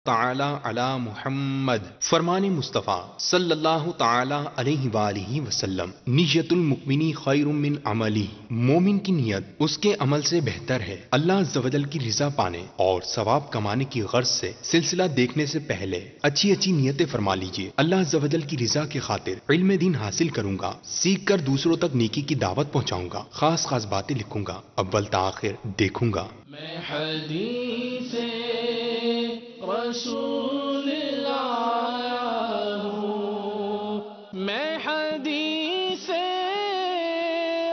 تعالی علی محمد۔ فرمان مصطفیٰ صلی اللہ تعالی علیہ وآلہ وسلم، نیت المؤمنی خیر من عملی، مومن کی نیت اس کے عمل سے بہتر ہے۔ اللہ عز و جل کی رضا پانے اور ثواب کمانے کی غرض سے سلسلہ دیکھنے سے پہلے اچھی اچھی نیتیں فرما لیجیے۔ اللہ عز و جل کی رضا کی خاطر علم دین حاصل کروں گا، سیکھ کر دوسروں تک نیکی کی دعوت پہنچاؤں گا، خاص خاص باتیں لکھوں گا، اول تاخیر دیکھوں گا۔ میں حدیث رسول لایا ہوں، میں حدیث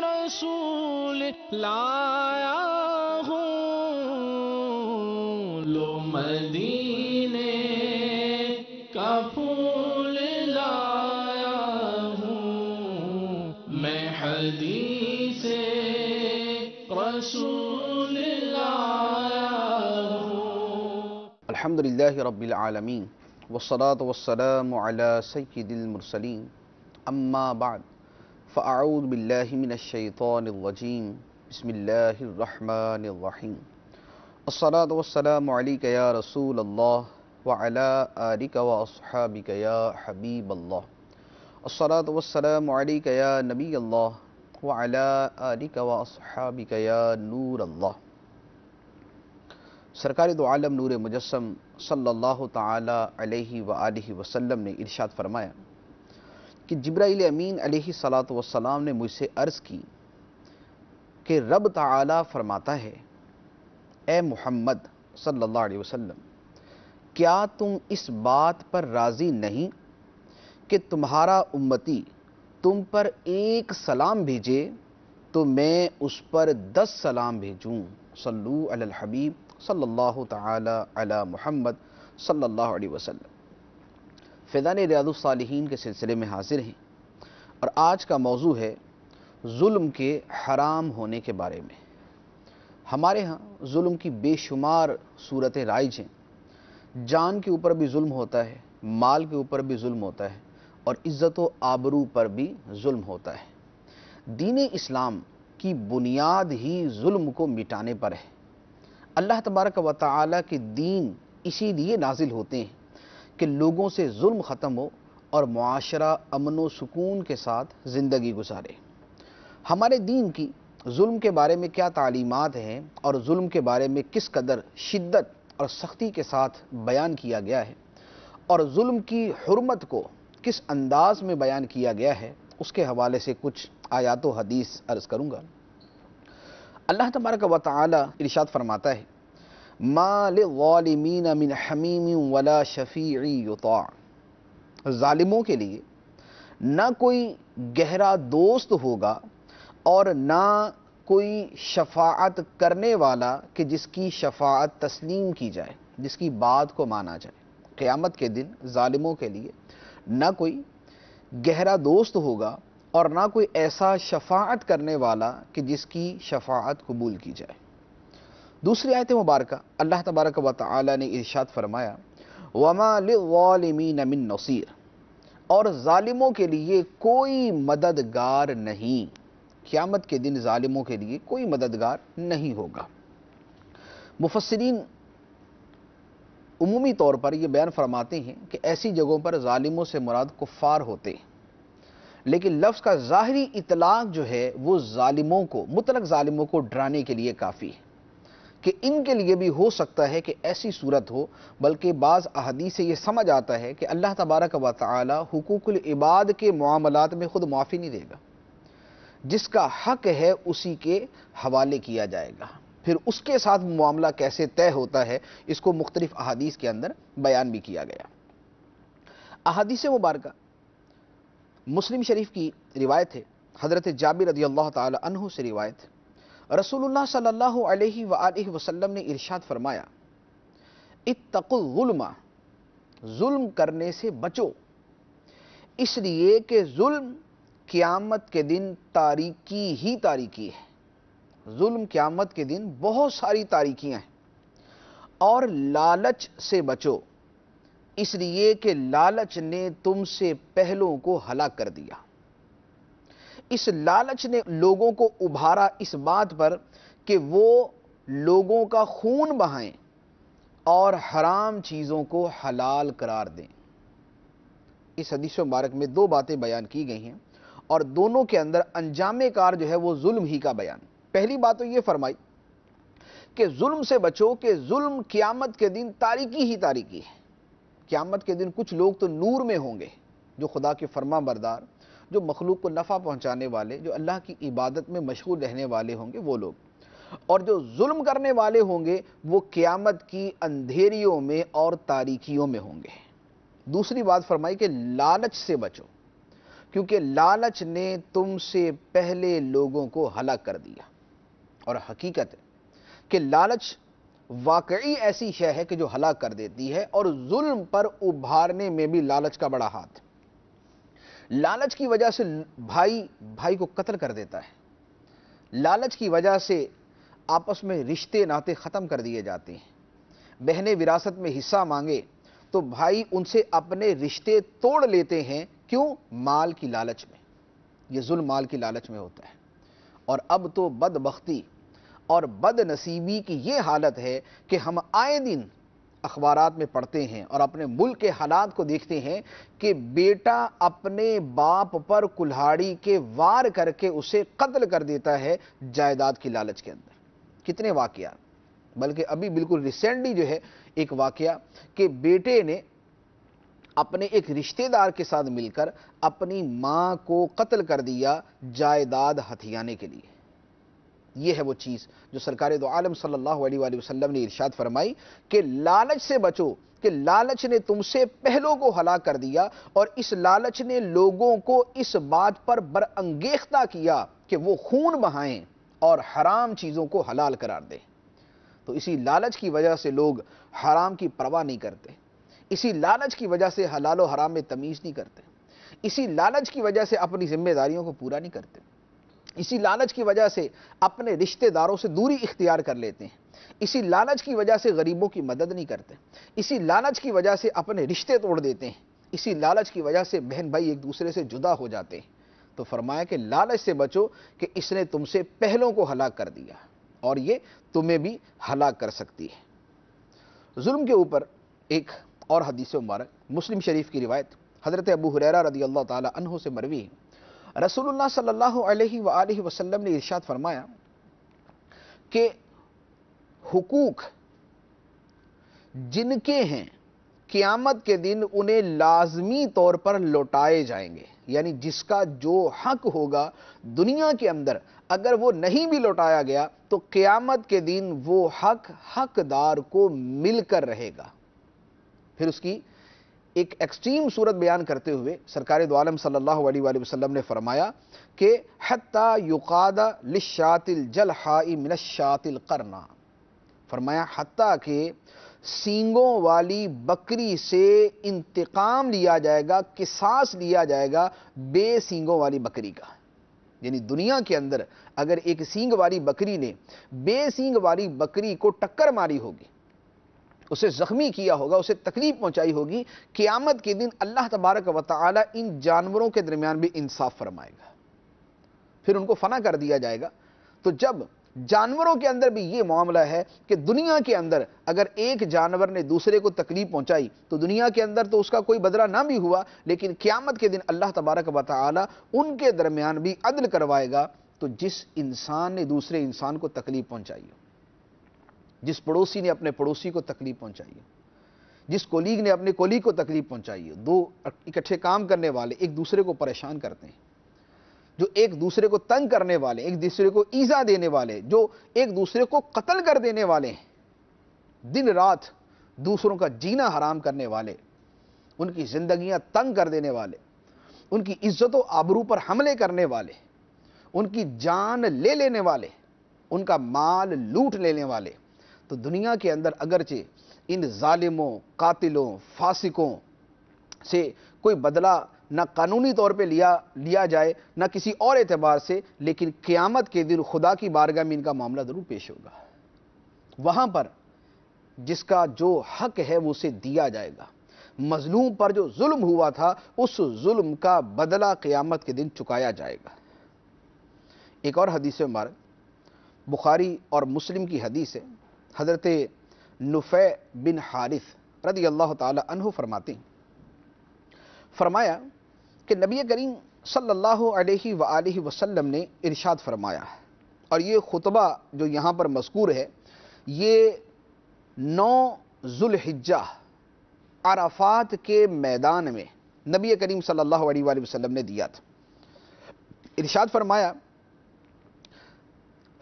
رسول لایا ہوں، لو مدینے کا پھول لایا ہوں، میں حدیث رسول لایا ہوں۔ الحمدللہ رب العالمین والصلاة والسلام علی سید المرسلین، اما بعد فاعوذ باللہ من الشیطان الرجیم، بسم اللہ الرحمن الرحیم۔ الصلاة والسلام علیک یا رسول اللہ وعلی آلک واصحابک یا حبیب اللہ۔ الصلاة والسلام علیک یا نبی اللہ وعلی آلک واصحابک یا نور اللہ۔ سرکار دو عالم نور مجسم صلی اللہ تعالی علیہ وآلہ وسلم نے ارشاد فرمایا کہ جبرائیل امین علیہ الصلاۃ والسلام نے مجھ سے عرض کی کہ رب تعالی فرماتا ہے، اے محمد صلی اللہ علیہ وسلم، کیا تم اس بات پر راضی نہیں کہ تمہارا امتی تم پر ایک سلام بھیجے تو میں اس پر 10 سلام بھیجوں؟ صلو علی الحبیب صلی اللہ تعالی علی محمد صلی اللہ علیہ وسلم۔ فیضان ریاض الصالحین کے سلسلے میں حاضر ہیں، اور آج کا موضوع ہے ظلم کے حرام ہونے کے بارے میں۔ ہمارے ہاں ظلم کی بے شمار صورتیں رائج ہیں۔ جان کے اوپر بھی ظلم ہوتا ہے، مال کے اوپر بھی ظلم ہوتا ہے، اور عزت و آبرو پر بھی ظلم ہوتا ہے۔ دین اسلام کی بنیاد ہی ظلم کو مٹانے پر ہے۔ اللہ تبارک و تعالی کے دین اسی لیے نازل ہوتے ہیں کہ لوگوں سے ظلم ختم ہو اور معاشرہ امن و سکون کے ساتھ زندگی گزارے۔ ہمارے دین کی ظلم کے بارے میں کیا تعلیمات ہیں اور ظلم کے بارے میں کس قدر شدت اور سختی کے ساتھ بیان کیا گیا ہے، اور ظلم کی حرمت کو کس انداز میں بیان کیا گیا ہے، اس کے حوالے سے کچھ آیات و حدیث عرض کروں گا۔ اللہ تبارک و تعالی ارشاد فرماتا ہے، ما للظالمین من حمیم ولا شفیع یطاع۔ ظالموں کے لیے نہ کوئی گہرا دوست ہوگا اور نہ کوئی شفاعت کرنے والا کہ جس کی شفاعت تسلیم کی جائے، جس کی بات کو مانا جائے۔ قیامت کے دن ظالموں کے لیے نہ کوئی گہرا دوست ہوگا اور نہ کوئی ایسا شفاعت کرنے والا کہ جس کی شفاعت قبول کی جائے۔ دوسری آیت مبارکہ اللہ تبارک و تعالی نے ارشاد فرمایا، وَمَا لِلظَّالِمِينَ مِن نَصِيرٍ، اور ظالموں کے لیے کوئی مددگار نہیں۔ قیامت کے دن ظالموں کے لیے کوئی مددگار نہیں ہوگا۔ مفسرین عمومی طور پر یہ بیان فرماتے ہیں کہ ایسی جگہوں پر ظالموں سے مراد کفار ہوتے ہیں، لیکن لفظ کا ظاہری اطلاق جو ہے وہ ظالموں کو، مطلق ظالموں کو ڈرانے کے لیے کافی ہے کہ ان کے لیے بھی ہو سکتا ہے کہ ایسی صورت ہو، بلکہ بعض احادیث سے یہ سمجھ آتا ہے کہ اللہ تبارک و تعالی حقوق العباد کے معاملات میں خود معافی نہیں دے گا، جس کا حق ہے اسی کے حوالے کیا جائے گا۔ پھر اس کے ساتھ معاملہ کیسے طے ہوتا ہے، اس کو مختلف احادیث کے اندر بیان بھی کیا گیا۔ احادیث مبارکہ مسلم شریف کی روایت ہے، حضرت جابر رضی اللہ تعالی عنہ سے روایت ہے، رسول اللہ صلی اللہ علیہ وآلہ وسلم نے ارشاد فرمایا، اتقوا الظلم، ظلم کرنے سے بچو، اس لیے کہ ظلم قیامت کے دن تاریکی ہی تاریکی ہے۔ ظلم قیامت کے دن بہت ساری تاریکیاں ہیں۔ اور لالچ سے بچو، اس لیے کہ لالچ نے تم سے پہلوں کو ہلاک کر دیا۔ اس لالچ نے لوگوں کو ابھارا اس بات پر کہ وہ لوگوں کا خون بہائیں اور حرام چیزوں کو حلال قرار دیں۔ اس حدیث مبارک میں دو باتیں بیان کی گئی ہیں اور دونوں کے اندر انجام کار جو ہے وہ ظلم ہی کا بیان۔ پہلی بات تو یہ فرمائی کہ ظلم سے بچو، کہ ظلم قیامت کے دن تاریکی ہی تاریکی ہے۔ قیامت کے دن کچھ لوگ تو نور میں ہوں گے، جو خدا کے فرما بردار، جو مخلوق کو نفع پہنچانے والے، جو اللہ کی عبادت میں مشغول رہنے والے ہوں گے وہ لوگ، اور جو ظلم کرنے والے ہوں گے وہ قیامت کی اندھیریوں میں اور تاریکیوں میں ہوں گے۔ دوسری بات فرمائی کہ لالچ سے بچو، کیونکہ لالچ نے تم سے پہلے لوگوں کو ہلاک کر دیا۔ اور حقیقت ہے کہ لالچ واقعی ایسی شے ہے کہ جو ہلاک کر دیتی ہے، اور ظلم پر ابھارنے میں بھی لالچ کا بڑا ہاتھ۔ لالچ کی وجہ سے بھائی کو قتل کر دیتا ہے، لالچ کی وجہ سے آپس میں رشتے ناطے ختم کر دیے جاتے ہیں۔ بہنیں وراثت میں حصہ مانگے تو بھائی ان سے اپنے رشتے توڑ لیتے ہیں، کیوں؟ مال کی لالچ میں۔ یہ ظلم مال کی لالچ میں ہوتا ہے۔ اور اب تو بدبختی اور بد نصیبی کی یہ حالت ہے کہ ہم آئے دن اخبارات میں پڑھتے ہیں اور اپنے ملک کے حالات کو دیکھتے ہیں کہ بیٹا اپنے باپ پر کلہاڑی کے وار کر کے اسے قتل کر دیتا ہے جائیداد کی لالچ کے اندر۔ کتنے واقعات، بلکہ ابھی بالکل ریسنٹلی جو ہے ایک واقعہ کہ بیٹے نے اپنے ایک رشتہ دار کے ساتھ مل کر اپنی ماں کو قتل کر دیا جائیداد ہتھیانے کے لیے۔ یہ ہے وہ چیز جو سرکار دو عالم صلی اللہ علیہ وآلہ وسلم نے ارشاد فرمائی کہ لالچ سے بچو، کہ لالچ نے تم سے پہلوں کو ہلاک کر دیا، اور اس لالچ نے لوگوں کو اس بات پر برانگیختہ کیا کہ وہ خون بہائیں اور حرام چیزوں کو حلال قرار دیں۔ تو اسی لالچ کی وجہ سے لوگ حرام کی پرواہ نہیں کرتے، اسی لالچ کی وجہ سے حلال و حرام میں تمیز نہیں کرتے، اسی لالچ کی وجہ سے اپنی ذمہ داریوں کو پورا نہیں کرتے، اسی لالچ کی وجہ سے اپنے رشتہ داروں سے دوری اختیار کر لیتے ہیں، اسی لالچ کی وجہ سے غریبوں کی مدد نہیں کرتے، اسی لالچ کی وجہ سے اپنے رشتے توڑ دیتے ہیں، اسی لالچ کی وجہ سے بہن بھائی ایک دوسرے سے جدا ہو جاتے ہیں۔ تو فرمایا کہ لالچ سے بچو کہ اس نے تم سے پہلوں کو ہلاک کر دیا اور یہ تمہیں بھی ہلاک کر سکتی ہے۔ ظلم کے اوپر ایک اور حدیث مبارک مسلم شریف کی روایت حضرت ابو ہریرہ رضی اللہ تعالی عنہ سے مروی ہے۔ رسول اللہ صلی اللہ علیہ وآلہ وسلم نے ارشاد فرمایا کہ حقوق جن کے ہیں قیامت کے دن انہیں لازمی طور پر لوٹائے جائیں گے، یعنی جس کا جو حق ہوگا دنیا کے اندر اگر وہ نہیں بھی لوٹایا گیا تو قیامت کے دن وہ حق حقدار کو مل کر رہے گا۔ پھر اس کی ایک ایکسٹریم صورت بیان کرتے ہوئے سرکار دو عالم صلی اللہ علیہ وآلہ وسلم نے فرمایا کہ حتی یقاد للشاة الجلحاء من الشاة القرناء، فرمایا حتیٰ کہ سینگوں والی بکری سے انتقام لیا جائے گا، قصاص لیا جائے گا بے سینگوں والی بکری کا۔ یعنی دنیا کے اندر اگر ایک سینگ والی بکری نے بے سینگ والی بکری کو ٹکر ماری ہوگی، اسے زخمی کیا ہوگا، اسے تکلیف پہنچائی ہوگی، قیامت کے دن اللہ تبارک و تعالی ان جانوروں کے درمیان بھی انصاف فرمائے گا، پھر ان کو فنا کر دیا جائے گا۔ تو جب جانوروں کے اندر بھی یہ معاملہ ہے کہ دنیا کے اندر اگر ایک جانور نے دوسرے کو تکلیف پہنچائی تو دنیا کے اندر تو اس کا کوئی بدلہ نہ بھی ہوا، لیکن قیامت کے دن اللہ تبارک و تعالی ان کے درمیان بھی عدل کروائے گا۔ تو جس انسان نے دوسرے انسان کو تکلیف پہنچائی ہو، جس پڑوسی نے اپنے پڑوسی کو تکلیف پہنچائی ہو، جس کولیگ نے اپنے کولیگ کو تکلیف پہنچائی ہو، دو اکٹھے کام کرنے والے ایک دوسرے کو پریشان کرتے ہیں، جو ایک دوسرے کو تنگ کرنے والے، ایک دوسرے کو ایذا دینے والے، جو ایک دوسرے کو قتل کر دینے والے ہیں، دن رات دوسروں کا جینا حرام کرنے والے، ان کی زندگیاں تنگ کر دینے والے، ان کی عزت و آبرو پر حملے کرنے والے، ان کی جان لے لینے والے، ان کا مال لوٹ لینے والے، تو دنیا کے اندر اگرچہ ان ظالموں، قاتلوں، فاسقوں سے کوئی بدلہ نہ قانونی طور پہ لیا جائے نہ کسی اور اعتبار سے، لیکن قیامت کے دن خدا کی بارگاہ میں ان کا معاملہ ضرور پیش ہوگا۔ وہاں پر جس کا جو حق ہے وہ اسے دیا جائے گا، مظلوم پر جو ظلم ہوا تھا اس ظلم کا بدلہ قیامت کے دن چکایا جائے گا۔ ایک اور حدیث مبارک بخاری اور مسلم کی حدیث ہے، حضرت نفع بن حارث رضی اللہ تعالی عنہ فرماتے ہیں، فرمایا کہ نبی کریم صلی اللہ علیہ وآلہ وسلم نے ارشاد فرمایا، اور یہ خطبہ جو یہاں پر مذکور ہے یہ 9 ذوالحجہ عرفات کے میدان میں نبی کریم صلی اللہ علیہ وآلہ وسلم نے دیا تھا۔ ارشاد فرمایا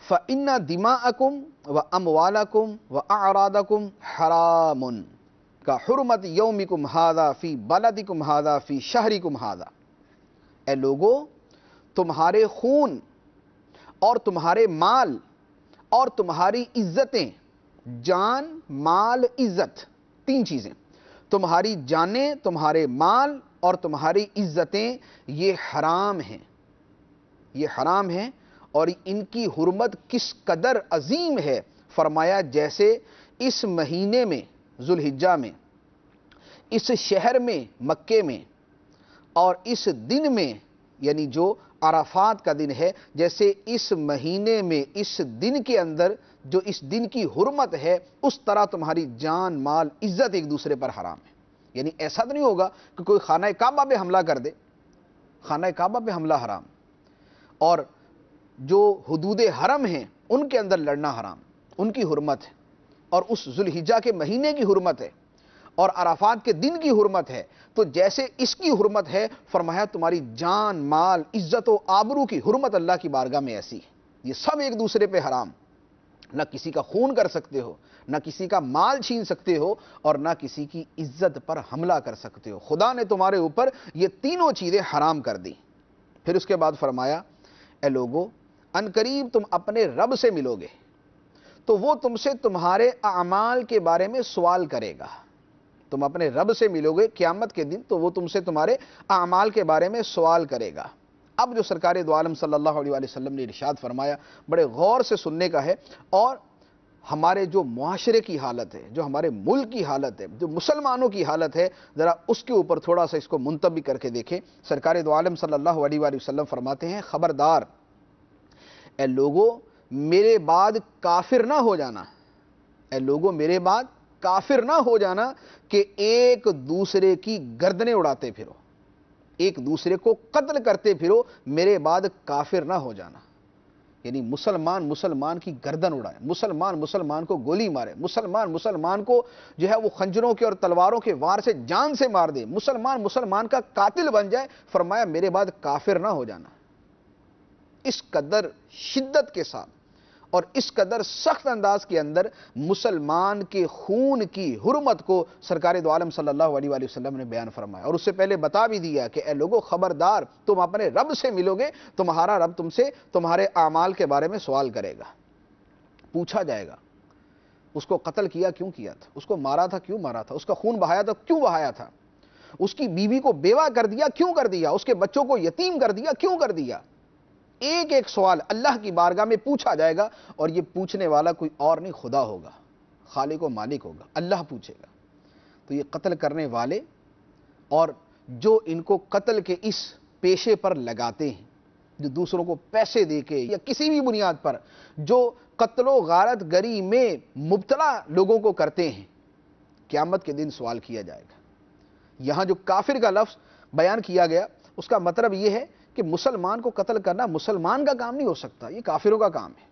فَإِنَّ دِمَاءَكُمْ وَأَمْوَالَكُمْ وَأَعْرَاضَكُمْ حَرَامٌ كَحُرْمَةِ يَوْمِكُمْ هَذَا فِي بَلَدِكُمْ هَذَا فِي شَهْرِكُمْ هَذَا۔ اے لوگو، تمہارے خون اور تمہارے مال اور تمہاری عزتیں، جان مال عزت، 3 چیزیں، تمہاری جانیں، تمہارے مال اور تمہاری عزتیں یہ حرام ہیں، یہ حرام ہیں، اور ان کی حرمت کس قدر عظیم ہے، فرمایا جیسے اس مہینے میں ذوالحجہ میں، اس شہر میں مکے میں، اور اس دن میں یعنی جو عرفات کا دن ہے، جیسے اس مہینے میں اس دن کے اندر جو اس دن کی حرمت ہے، اس طرح تمہاری جان مال عزت ایک دوسرے پر حرام ہے۔ یعنی ایسا تو نہیں ہوگا کہ کوئی خانہ کعبہ پہ حملہ کر دے، خانہ کعبہ پہ حملہ حرام، اور جو حدود حرم ہیں ان کے اندر لڑنا حرام، ان کی حرمت ہے، اور اس ذوالحجہ کے مہینے کی حرمت ہے، اور عرفات کے دن کی حرمت ہے، تو جیسے اس کی حرمت ہے، فرمایا تمہاری جان مال عزت و آبرو کی حرمت اللہ کی بارگاہ میں ایسی ہے، یہ سب ایک دوسرے پہ حرام، نہ کسی کا خون کر سکتے ہو، نہ کسی کا مال چھین سکتے ہو، اور نہ کسی کی عزت پر حملہ کر سکتے ہو۔ خدا نے تمہارے اوپر یہ تینوں چیزیں حرام کر دی۔ پھر اس کے بعد فرمایا اے لوگو، ان قریب تم اپنے رب سے ملو گے تو وہ تم سے تمہارے اعمال کے بارے میں سوال کرے گا۔ تم اپنے رب سے ملو گے قیامت کے دن تو وہ تم سے تمہارے اعمال کے بارے میں سوال کرے گا۔ اب جو سرکار دو عالم صلی اللہ علیہ وآلہ وسلم نے ارشاد فرمایا بڑے غور سے سننے کا ہے، اور ہمارے جو معاشرے کی حالت ہے، جو ہمارے ملک کی حالت ہے، جو مسلمانوں کی حالت ہے، ذرا اس کے اوپر تھوڑا سا اس کو منتبہ کر کے دیکھیں۔ سرکار دو عالم صلی اللہ علیہ وآلہ وسلم فرماتے ہیں، خبردار اے لوگو میرے بعد کافر نہ ہو جانا، اے لوگو میرے بعد کافر نہ ہو جانا کہ ایک دوسرے کی گردنیں اڑاتے پھرو، ایک دوسرے کو قتل کرتے پھرو، میرے بعد کافر نہ ہو جانا۔ یعنی مسلمان مسلمان کی گردن اڑائے، مسلمان مسلمان کو گولی مارے، مسلمان مسلمان کو جو ہے وہ خنجروں کے اور تلواروں کے وار سے جان سے مار دے، مسلمان مسلمان کا قاتل بن جائے، فرمایا میرے بعد کافر نہ ہو جانا۔ اس قدر شدت کے ساتھ اور اس قدر سخت انداز کے اندر مسلمان کے خون کی حرمت کو سرکار دو عالم صلی اللہ علیہ وآلہ وسلم نے بیان فرمایا، اور اس سے پہلے بتا بھی دیا کہ اے لوگو خبردار تم اپنے رب سے ملو گے، تمہارا رب تم سے تمہارے اعمال کے بارے میں سوال کرے گا، پوچھا جائے گا اس کو قتل کیا کیوں کیا تھا، اس کو مارا تھا کیوں مارا تھا، اس کا خون بہایا تھا کیوں بہایا تھا، اس کی بیوی کو بیوہ کر دیا کیوں کر دیا، اس کے بچوں کو یتیم کر دیا کیوں کر دیا۔ ایک ایک سوال اللہ کی بارگاہ میں پوچھا جائے گا، اور یہ پوچھنے والا کوئی اور نہیں خدا ہوگا، خالق و مالک ہوگا، اللہ پوچھے گا۔ تو یہ قتل کرنے والے اور جو ان کو قتل کے اس پیشے پر لگاتے ہیں، جو دوسروں کو پیسے دے کے یا کسی بھی بنیاد پر جو قتل و غارت گری میں مبتلا لوگوں کو کرتے ہیں، قیامت کے دن سوال کیا جائے گا۔ یہاں جو کافر کا لفظ بیان کیا گیا اس کا مطلب یہ ہے کہ مسلمان کو قتل کرنا مسلمان کا کام نہیں ہو سکتا، یہ کافروں کا کام ہے۔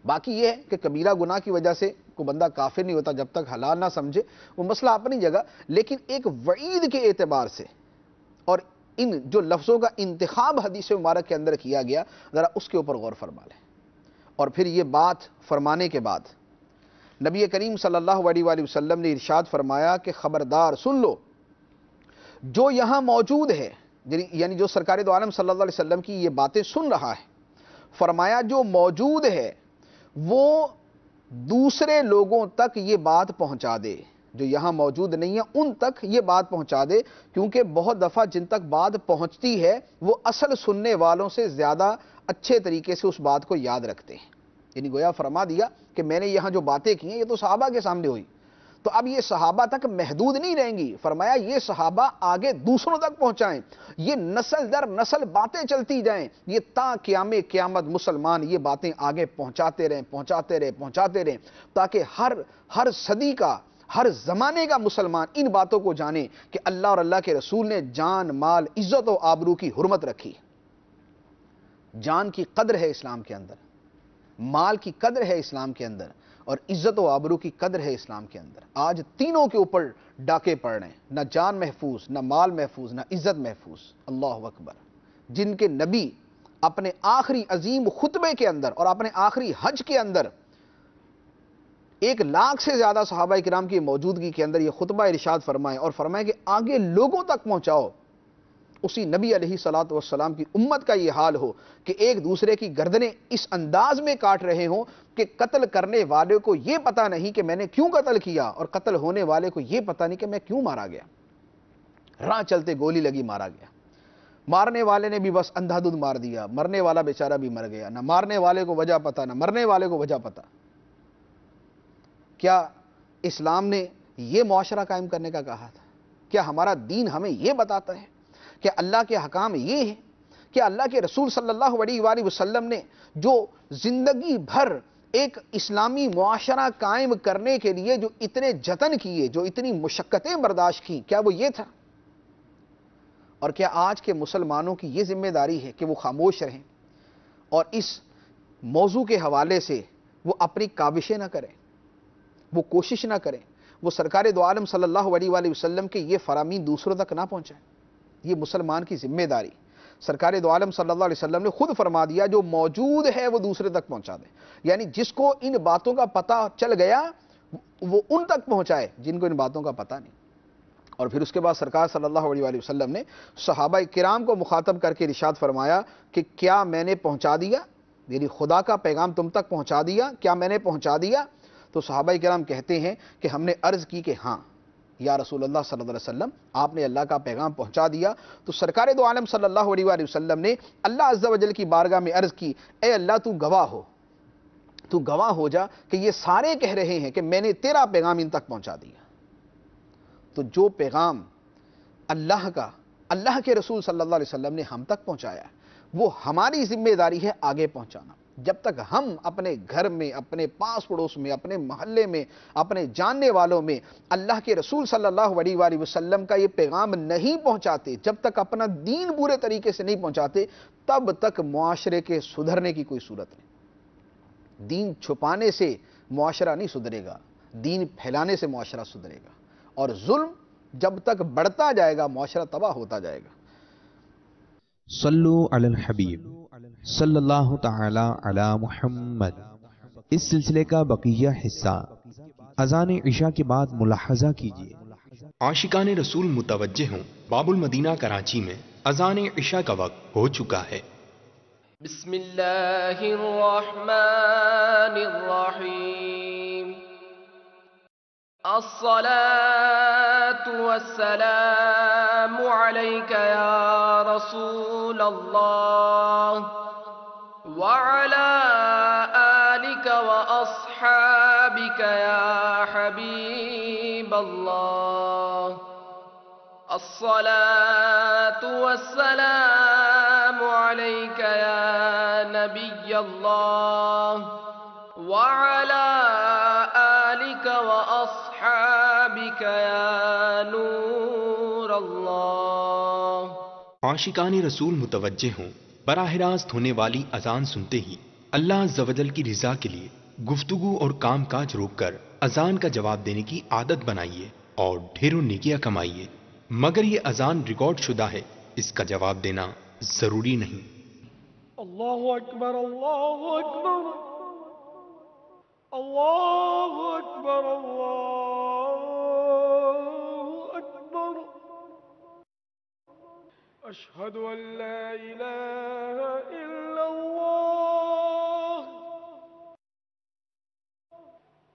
باقی یہ ہے کہ کبیرہ گناہ کی وجہ سے کوئی بندہ کافر نہیں ہوتا جب تک حلال نہ سمجھے، وہ مسئلہ اپنی جگہ، لیکن ایک وعید کے اعتبار سے اور ان جو لفظوں کا انتخاب حدیث مبارک کے اندر کیا گیا، ذرا اس کے اوپر غور فرما لیں۔ اور پھر یہ بات فرمانے کے بعد نبی کریم صلی اللہ علیہ وآلہ وسلم نے ارشاد فرمایا کہ خبردار سن لو، جو یہاں موجود ہے، یعنی جو سرکار دو عالم صلی اللہ علیہ وسلم کی یہ باتیں سن رہا ہے، فرمایا جو موجود ہے وہ دوسرے لوگوں تک یہ بات پہنچا دے، جو یہاں موجود نہیں ہے ان تک یہ بات پہنچا دے، کیونکہ بہت دفعہ جن تک بات پہنچتی ہے وہ اصل سننے والوں سے زیادہ اچھے طریقے سے اس بات کو یاد رکھتے ہیں۔ یعنی گویا فرما دیا کہ میں نے یہاں جو باتیں کی ہیں یہ تو صحابہ کے سامنے ہوئی، تو اب یہ صحابہ تک محدود نہیں رہیں گی، فرمایا یہ صحابہ آگے دوسروں تک پہنچائیں، یہ نسل در نسل باتیں چلتی جائیں، یہ تا قیام قیامت مسلمان یہ باتیں آگے پہنچاتے رہیں تاکہ ہر صدی کا، ہر زمانے کا مسلمان ان باتوں کو جانے کہ اللہ اور اللہ کے رسول نے جان، مال، عزت و آبرو کی حرمت رکھی۔ جان کی قدر ہے اسلام کے اندر، مال کی قدر ہے اسلام کے اندر، اور عزت و آبرو کی قدر ہے اسلام کے اندر۔ آج تینوں کے اوپر ڈاکے پڑ رہے ہیں، نہ جان محفوظ، نہ مال محفوظ، نہ عزت محفوظ۔ اللہ اکبر۔ جن کے نبی اپنے آخری عظیم خطبے کے اندر اور اپنے آخری حج کے اندر 1,00,000 سے زیادہ صحابہ کرام کی موجودگی کے اندر یہ خطبہ ارشاد فرمائے اور فرمائے کہ آگے لوگوں تک پہنچاؤ، اسی نبی علیہ الصلوۃ والسلام کی امت کا یہ حال ہو کہ ایک دوسرے کی گردنیں اس انداز میں کاٹ رہے ہوں کہ قتل کرنے والے کو یہ پتہ نہیں کہ میں نے کیوں قتل کیا، اور قتل ہونے والے کو یہ پتہ نہیں کہ میں کیوں مارا گیا، راہ چلتے گولی لگی مارا گیا، مارنے والے نے بھی بس اندھا دھند مار دیا، مرنے والا بیچارہ بھی مر گیا، نہ مارنے والے کو وجہ پتہ نہ مرنے والے کو وجہ پتہ۔ کیا اسلام نے یہ معاشرہ قائم کرنے کا کہا تھا؟ کیا ہمارا دین ہمیں یہ بتاتا ہے کہ اللہ کے حکام یہ ہیں کہ اللہ کے رسول صلی اللہ علیہ وآلہ وسلم نے جو زندگی بھر ایک اسلامی معاشرہ قائم کرنے کے لیے جو اتنے جتن کیے، جو اتنی مشقتیں برداشت کی، کیا وہ یہ تھا؟ اور کیا آج کے مسلمانوں کی یہ ذمہ داری ہے کہ وہ خاموش رہیں اور اس موضوع کے حوالے سے وہ اپنی کاوشیں نہ کریں، وہ کوشش نہ کریں، وہ سرکار دو عالم صلی اللہ علیہ وآلہ وسلم کے یہ فرامین دوسروں تک نہ پہنچائیں؟ یہ مسلمان کی ذمہ داری۔ سرکار دو عالم صلی اللہ علیہ وسلم نے خود فرما دیا جو موجود ہے وہ دوسرے تک پہنچا دے، یعنی جس کو ان باتوں کا پتہ چل گیا وہ ان تک پہنچائے جن کو ان باتوں کا پتہ نہیں۔ اور پھر اس کے بعد سرکار صلی اللہ علیہ وآلہ وسلم نے صحابہ کرام کو مخاطب کر کے ارشاد فرمایا کہ کیا میں نے پہنچا دیا، یعنی خدا کا پیغام تم تک پہنچا دیا، کیا میں نے پہنچا دیا؟ تو صحابہ کرام کہتے ہیں کہ ہم نے عرض کی کہ ہاں یا رسول اللہ صلی اللہ علیہ وسلم، آپ نے اللہ کا پیغام پہنچا دیا۔ تو سرکار دو عالم صلی اللہ علیہ وآلہ وسلم نے اللہ عز و جل کی بارگاہ میں عرض کی، اے اللہ تو گواہ ہو، تو گواہ ہو جا کہ یہ سارے کہہ رہے ہیں کہ میں نے تیرا پیغام ان تک پہنچا دیا۔ تو جو پیغام اللہ کا، اللہ کے رسول صلی اللہ علیہ وسلم نے ہم تک پہنچایا وہ ہماری ذمہ داری ہے آگے پہنچانا۔ جب تک ہم اپنے گھر میں، اپنے پاس پڑوس میں، اپنے محلے میں، اپنے جاننے والوں میں اللہ کے رسول صلی اللہ علیہ وآلہ وسلم کا یہ پیغام نہیں پہنچاتے، جب تک اپنا دین پورے طریقے سے نہیں پہنچاتے، تب تک معاشرے کے سدھرنے کی کوئی صورت نہیں۔ دین چھپانے سے معاشرہ نہیں سدھرے گا، دین پھیلانے سے معاشرہ سدھرے گا، اور ظلم جب تک بڑھتا جائے گا معاشرہ تباہ ہوتا جائے گا۔ صلو علی الحبیب صلی اللہ تعالی علی محمد۔ اس سلسلے کا بقیہ حصہ اذان عشاء کے بعد ملاحظہ کیجیے۔ عاشقان رسول متوجہ ہوں، باب المدینہ کراچی میں اذان عشاء کا وقت ہو چکا ہے۔ بسم اللہ الرحمن الرحیم، الصلاة والسلام علیک یا رسول اللہ وعلى آلك وأصحابك يا حبيب الله، الصلاة والسلام عليك يا نبي الله وعلى آلك وأصحابك يا نور الله۔ عاشقان رسول متوجہ ہوں، براہ راست ہونے والی اذان سنتے ہی اللہ عز و جل کی رضا کے لیے گفتگو اور کام کاج روک کر اذان کا جواب دینے کی عادت بنائیے اور ڈھیروں نیکیاں کمائیے۔ مگر یہ اذان ریکارڈ شدہ ہے، اس کا جواب دینا ضروری نہیں۔ اللہ اکبر، اللہ اکبر، اللہ اکبر، اللہ اکبر، اشہد ان لا الہ الا اللہ،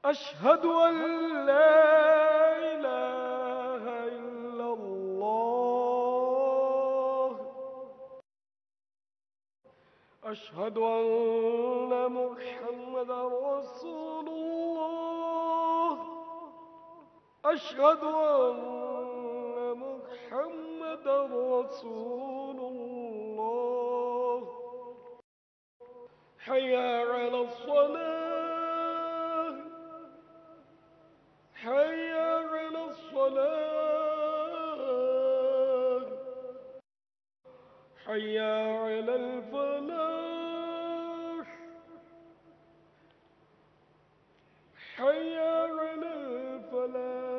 اشہد ان لا الہ الا اللہ، اشہد ان محمد رسول اللہ، أشهد أن محمدا رسول الله حي على الصلاة حي على الصلاة حي على الفلاح حي على الفلاح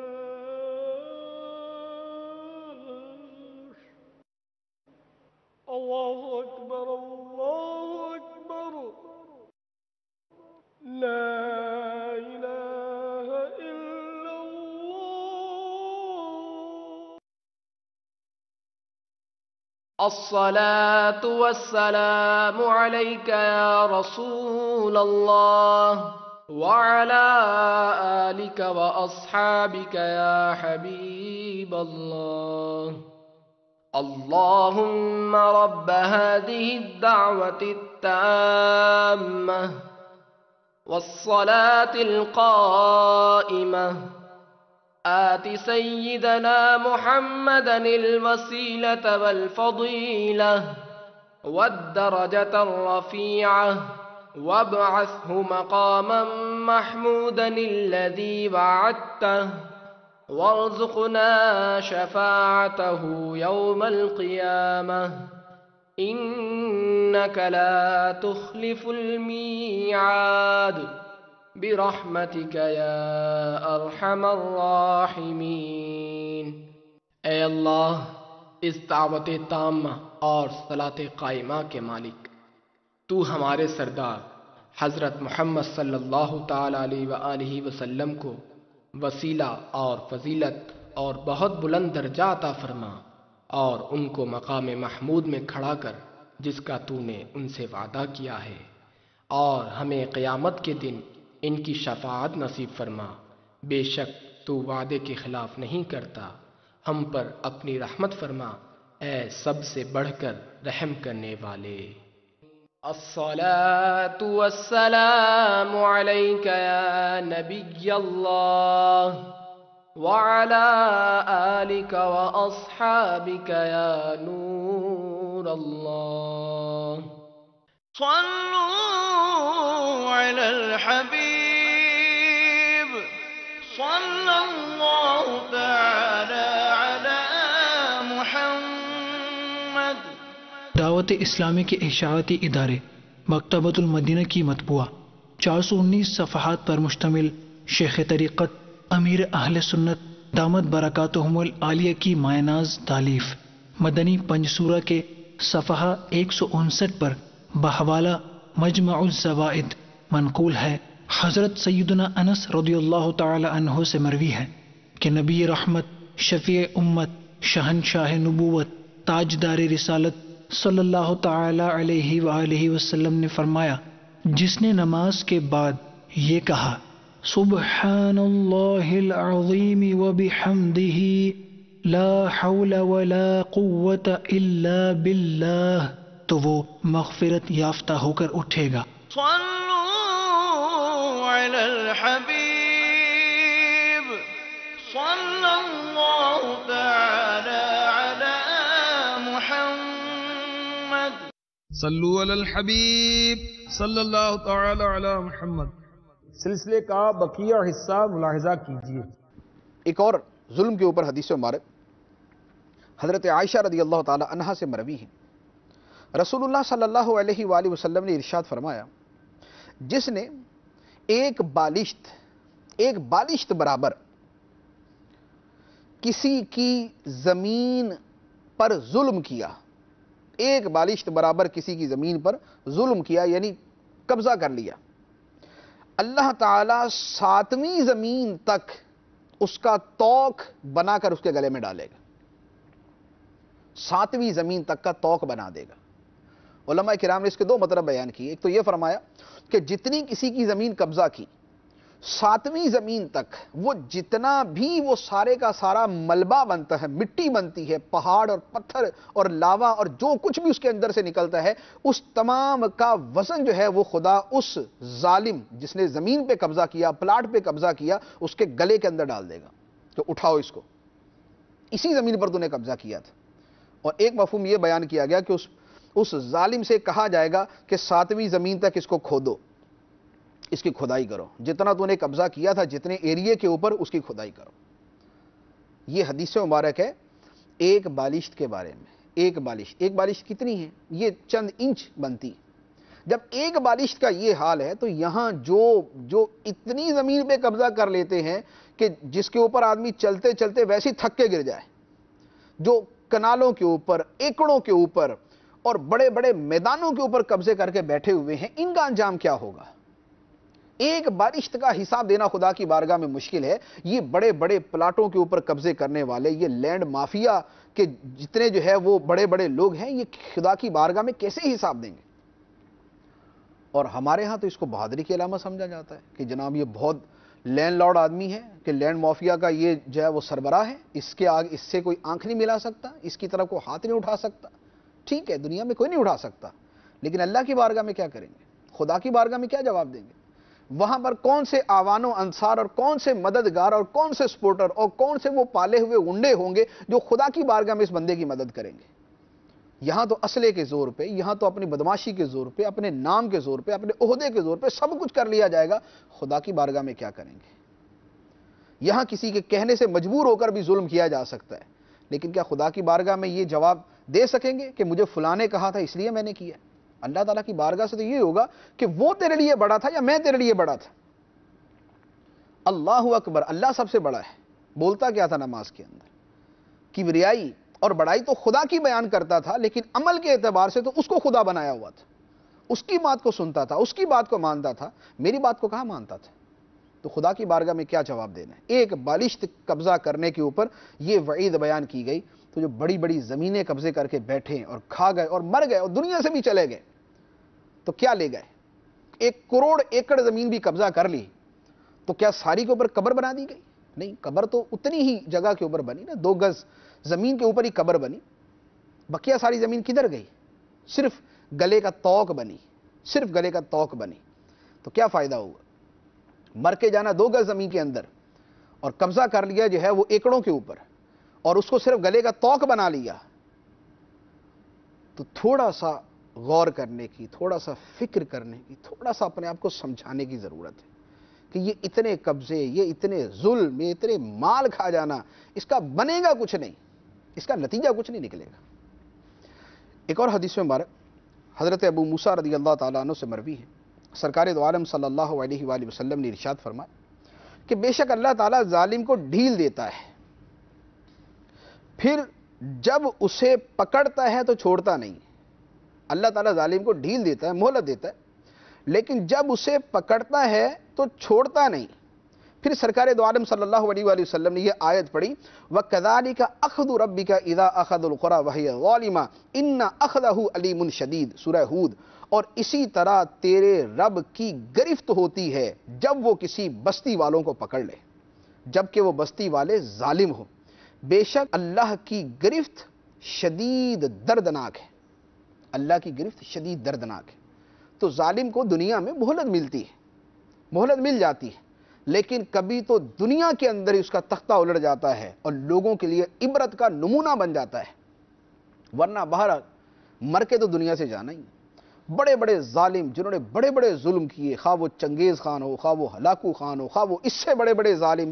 الله أكبر الله أكبر لا إله إلا الله الصلاة والسلام عليك يا رسول الله وعلى آلك وأصحابك يا حبيب الله اللهم رب هذه الدعوة التامة والصلاة القائمة آت سيدنا محمدا الوسيلة والفضيلة والدرجة الرفيعة وابعثه مقاما محمودا الذي وعدته وارزقنا شفاعته يوم القيامة إنك لا تخلف الميعاد برحمتك يا ارحم الراحمین۔ اے اللہ، اس دعوت تامہ اور صلاۃ قائمہ کے مالک، تو ہمارے سردار حضرت محمد صلی اللہ تعالی علیہ وآلہ وسلم کو وسیلہ اور فضیلت اور بہت بلند درجہ عطا فرما، اور ان کو مقام محمود میں کھڑا کر جس کا تو نے ان سے وعدہ کیا ہے، اور ہمیں قیامت کے دن ان کی شفاعت نصیب فرما۔ بے شک تو وعدے کے خلاف نہیں کرتا، ہم پر اپنی رحمت فرما، اے سب سے بڑھ کر رحم کرنے والے۔ الصلاة والسلام عليك يا نبي الله وعلى آلك وأصحابك يا نور الله صلوا على الحبيب صلى الله تعالى على محمد۔ دعوت اسلامی کے اشاعتی ادارے مکتبۃ المدینہ کی مطبوعہ 419 صفحات پر مشتمل شیخ طریقت امیر اہل سنت دامت برکاتہم العالیہ کی مائناز تالیف مدنی پنجسورہ کے صفحہ 159 پر بحوالہ مجمع الزوائد منقول ہے۔ حضرت سیدنا انس رضی اللہ تعالی عنہ سے مروی ہے کہ نبی رحمت، شفیع امت، شہنشاہ نبوت، تاجدار رسالت صلی اللہ تعالی علیہ وآلہ وسلم نے فرمایا، جس نے نماز کے بعد یہ کہا سبحان اللہ العظیم وبحمدہ لا حول ولا قوة الا باللہ، تو وہ مغفرت یافتہ ہو کر اٹھے گا۔ صلوا على الحبيب صلى الله تعالى على محمد۔ صلو علی الحبیب صلی اللہ تعالی علی محمد۔ سلسلے کا بقیہ حصہ ملاحظہ کیجیے۔ ایک اور ظلم کے اوپر حدیث مبارک حضرت عائشہ رضی اللہ تعالی عنہا سے مروی ہے۔ رسول اللہ صلی اللہ علیہ وآلہ وسلم نے ارشاد فرمایا، جس نے ایک بالشت برابر کسی کی زمین پر ظلم کیا، ایک بالشت برابر کسی کی زمین پر ظلم کیا یعنی قبضہ کر لیا، اللہ تعالیٰ 7ویں زمین تک اس کا توق بنا کر اس کے گلے میں ڈالے گا، 7ویں زمین تک کا توق بنا دے گا۔ علماء کرام نے اس کے 2 مطلب بیان کیے۔ ایک تو یہ فرمایا کہ جتنی کسی کی زمین قبضہ کی 7ویں زمین تک وہ جتنا بھی وہ سارے کا سارا ملبہ بنتا ہے، مٹی بنتی ہے، پہاڑ اور پتھر اور لاوا اور جو کچھ بھی اس کے اندر سے نکلتا ہے، اس تمام کا وزن جو ہے وہ خدا اس ظالم جس نے زمین پہ قبضہ کیا، پلاٹ پہ قبضہ کیا، اس کے گلے کے اندر ڈال دے گا۔ تو اٹھاؤ اس کو، اسی زمین پر تو نے قبضہ کیا تھا۔ اور ایک مفہوم یہ بیان کیا گیا کہ اس ظالم سے کہا جائے گا کہ 7ویں زمین تک اس کو کھودو، اس کی کھدائی کرو، جتنا تو نے قبضہ کیا تھا جتنے ایریے کے اوپر اس کی کھدائی کرو۔ یہ حدیث مبارک ہے ایک بالشت کے بارے میں۔ ایک بالشت کتنی ہے؟ یہ چند انچ بنتی۔ جب ایک بالشت کا یہ حال ہے تو یہاں جو اتنی زمین پہ قبضہ کر لیتے ہیں کہ جس کے اوپر آدمی چلتے چلتے ویسے تھک کے گر جائے، جو کنالوں کے اوپر، ایکڑوں کے اوپر اور بڑے بڑے میدانوں کے اوپر قبضے کر کے بیٹھے ہوئے ہیں، ان کا انجام کیا ہوگا؟ ایک بالشت کا حساب دینا خدا کی بارگاہ میں مشکل ہے۔ یہ بڑے بڑے پلاٹوں کے اوپر قبضے کرنے والے، یہ لینڈ مافیا کے جتنے جو ہے وہ بڑے بڑے لوگ ہیں، یہ خدا کی بارگاہ میں کیسے حساب دیں گے؟ اور ہمارے ہاں تو اس کو بہادری کی علامت سمجھا جاتا ہے کہ جناب یہ بہت لینڈ لارڈ آدمی ہے، کہ لینڈ مافیا کا یہ جو ہے وہ سربراہ ہے، اس کے آگے اس سے کوئی آنکھ نہیں ملا سکتا، اس کی طرف کوئی ہاتھ نہیں اٹھا سکتا۔ ٹھیک ہے، دنیا میں کوئی نہیں اٹھا سکتا، لیکن اللہ کی بارگاہ میں کیا کریں گے؟ خدا کی بارگاہ میں کیا جواب دیں گے؟ وہاں پر کون سے آوان و انصار اور کون سے مددگار اور کون سے سپورٹر اور کون سے وہ پالے ہوئے گنڈے ہوں گے جو خدا کی بارگاہ میں اس بندے کی مدد کریں گے؟ یہاں تو اسلحے کے زور پہ، یہاں تو اپنی بدماشی کے زور پہ، اپنے نام کے زور پہ، اپنے عہدے کے زور پہ سب کچھ کر لیا جائے گا، خدا کی بارگاہ میں کیا کریں گے؟ یہاں کسی کے کہنے سے مجبور ہو کر بھی ظلم کیا جا سکتا ہے، لیکن کیا خدا کی بارگاہ میں یہ جواب دے سکیں گے کہ مجھے فلاں نے کہا تھا اس لیے میں نے کیا؟ اللہ تعالیٰ کی بارگاہ سے تو یہ ہوگا کہ وہ تیرے لیے بڑا تھا یا میں تیرے لیے بڑا تھا؟ اللہ اکبر، اللہ سب سے بڑا ہے۔ بولتا کیا تھا نماز کے اندر؟ کبریائی اور بڑائی تو خدا کی بیان کرتا تھا، لیکن عمل کے اعتبار سے تو اس کو خدا بنایا ہوا تھا، اس کی بات کو سنتا تھا، اس کی بات کو مانتا تھا، میری بات کو کہاں مانتا تھا؟ تو خدا کی بارگاہ میں کیا جواب دینا ہے؟ ایک بالشت قبضہ کرنے کے اوپر یہ وعید بیان کی گئی، تو جو بڑی بڑی زمینیں قبضے کر کے بیٹھے اور کھا گئے اور مر گئے اور دنیا سے بھی چلے گئے، تو کیا لے گئے؟ 1 کروڑ ایکڑ زمین بھی قبضہ کر لی تو کیا ساری کے اوپر قبر بنا دی گئی؟ نہیں، قبر تو اتنی ہی جگہ کے اوپر بنی نا، 2 گز زمین کے اوپر ہی قبر بنی، بقیہ ساری زمین کدھر گئی؟ صرف گلے کا توق بنی، صرف گلے کا توق بنی۔ تو کیا فائدہ ہوا؟ مر کے جانا 2 گز زمین کے اندر اور قبضہ کر لیا جو ہے وہ ایکڑوں کے اوپر، اور اس کو صرف گلے کا توق بنا لیا۔ تو تھوڑا سا غور کرنے کی، تھوڑا سا فکر کرنے کی، تھوڑا سا اپنے آپ کو سمجھانے کی ضرورت ہے کہ یہ اتنے قبضے، یہ اتنے ظلم، یہ اتنے مال کھا جانا، اس کا بنے گا کچھ نہیں، اس کا نتیجہ کچھ نہیں نکلے گا۔ ایک اور حدیث مبارک حضرت ابو موسیٰ رضی اللہ تعالیٰ عنہ سے مروی ہے، سرکار دو عالم صلی اللہ علیہ وآلہ وسلم نے ارشاد فرمایا کہ بے شک اللہ تعالیٰ ظالم کو ڈھیل دیتا ہے، پھر جب اسے پکڑتا ہے تو چھوڑتا نہیں۔ اللہ تعالیٰ ظالم کو ڈھیل دیتا ہے، مہلت دیتا ہے، لیکن جب اسے پکڑتا ہے تو چھوڑتا نہیں۔ پھر سرکار دو عالم صلی اللہ علیہ وآلہ وسلم نے یہ آیت پڑھی، وَكَذَلِكَ أَخْذُ رَبِّكَ إِذَا أَخَذَ الْقُرَى وَهِيَ ظَالِمَةٌ إِنَّ أَخْذَهُ أَلِيمٌ شَدِيدٌ، سورہ ہود۔ اور اسی طرح تیرے رب کی گرفت ہوتی ہے جب وہ کسی بستی والوں کو پکڑ لے، جبکہ وہ بستی والے ظالم ہو۔ بے شک اللہ کی گرفت شدید دردناک ہے، اللہ کی گرفت شدید دردناک ہے۔ تو ظالم کو دنیا میں مہلت ملتی ہے، مہلت مل جاتی ہے، لیکن کبھی تو دنیا کے اندر ہی اس کا تختہ الٹ جاتا ہے اور لوگوں کے لیے عبرت کا نمونہ بن جاتا ہے، ورنہ باہر مر کے تو دنیا سے جانا ہی۔ بڑے بڑے ظالم جنہوں نے بڑے بڑے ظلم کیے، خواہ وہ چنگیز خان ہو، خواہ وہ ہلاکو خان ہو، خواہ وہ اس سے بڑے بڑے ظالم